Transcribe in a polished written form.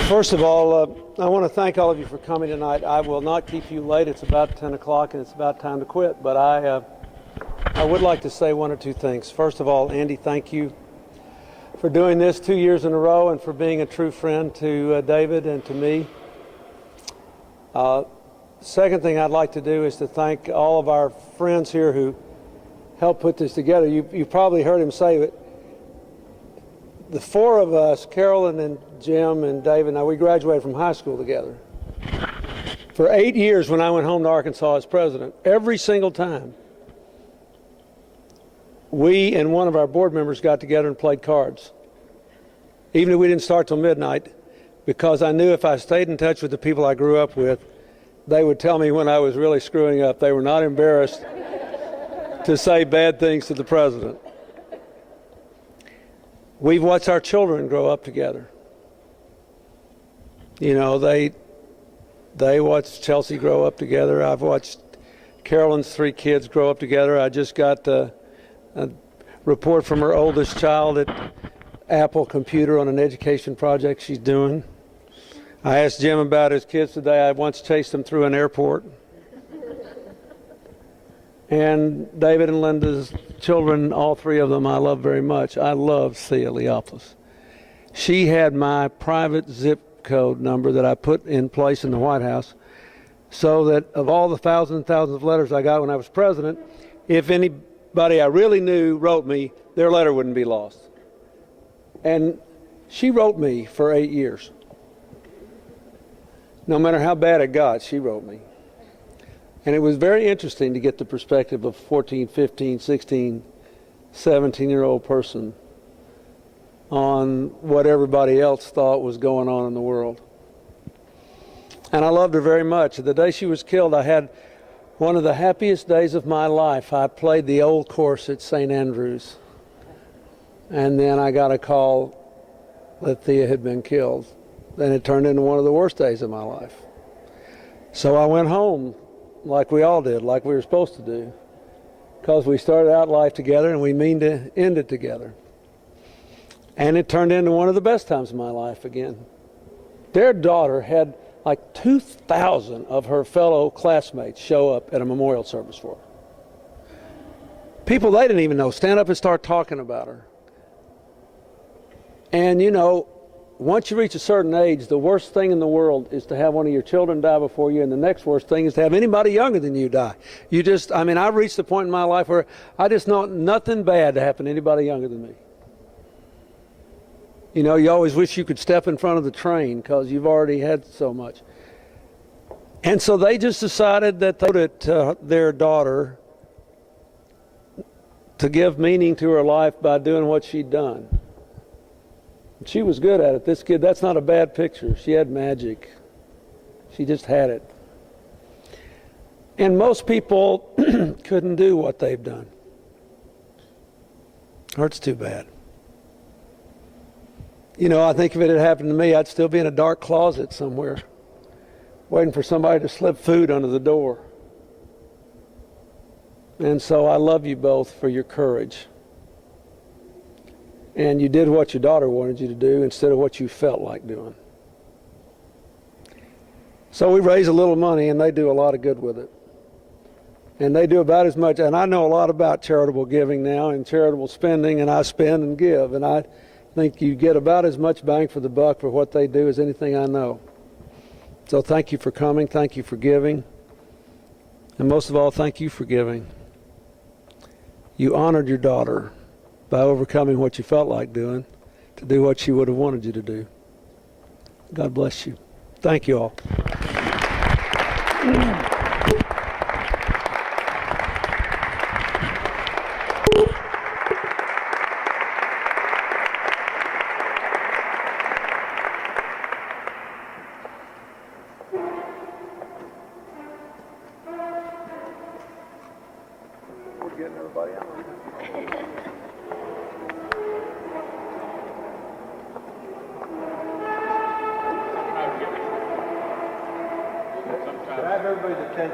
First of all, I want to thank all of you for coming tonight. I will not keep you late. It's about 10 o'clock and it's about time to quit. But I would like to say one or two things. First of all, Andy, thank you for doing this 2 years in a row and for being a true friend to David and to me. Second thing I'd like to do is to thank all of our friends here who helped put this together. You probably heard him say it. The four of us, Carolyn and Jim and David, now we graduated from high school together. For 8 years when I went home to Arkansas as president, every single time, we and one of our board members got together and played cards. Even if we didn't start till midnight, because I knew if I stayed in touch with the people I grew up with, they would tell me when I was really screwing up. They were not embarrassed to say bad things to the president. We've watched our children grow up together. You know, they watched Chelsea grow up together. I've watched Carolyn's 3 kids grow up together. I just got a report from her oldest child at Apple Computer on an education project she's doing. I asked Jim about his kids today. I once chased them through an airport. And David and Linda's children, all 3 of them, I love very much. I love Thea Leopoulos. She had my private zip code number that I put in place in the White House so that of all the thousands and thousands of letters I got when I was president, if anybody I really knew wrote me, their letter wouldn't be lost. And she wrote me for 8 years. No matter how bad it got, she wrote me. And it was very interesting to get the perspective of a 14, 15, 16, 17-year-old person on what everybody else thought was going on in the world. And I loved her very much. The day she was killed, I had one of the happiest days of my life. I played the old course at St. Andrews. And then I got a call that Thea had been killed. Then it turned into one of the worst days of my life. So I went home like we all did, like we were supposed to do, because we started out life together and we mean to end it together. And it turned into one of the best times of my life again. Their daughter had like 2,000 of her fellow classmates show up at a memorial service for her. People they didn't even know stand up and start talking about her. And you know, once you reach a certain age, the worst thing in the world is to have one of your children die before you, and the next worst thing is to have anybody younger than you die. I reached the point in my life where I just know nothing bad to happen to anybody younger than me. You know, you always wish you could step in front of the train because you've already had so much. And so they just decided that they owed it to their daughter to give meaning to her life by doing what she'd done. She was good at it. This kid, that's not a bad picture. She had magic. She just had it. And most people couldn't do what they've done. Hurts too bad. You know, I think if it had happened to me, I'd still be in a dark closet somewhere, waiting for somebody to slip food under the door. And so I love you both for your courage. And you did what your daughter wanted you to do instead of what you felt like doing. So we raise a little money, and they do a lot of good with it. And they do about as much, and I know a lot about charitable giving now and charitable spending, and I spend and give. And I think you get about as much bang for the buck for what they do as anything I know. So thank you for coming. Thank you for giving. And most of all, thank you for giving. You honored your daughter by overcoming what you felt like doing to do what she would have wanted you to do. God bless you. Thank you all. We're getting everybody out. Have everybody's attention.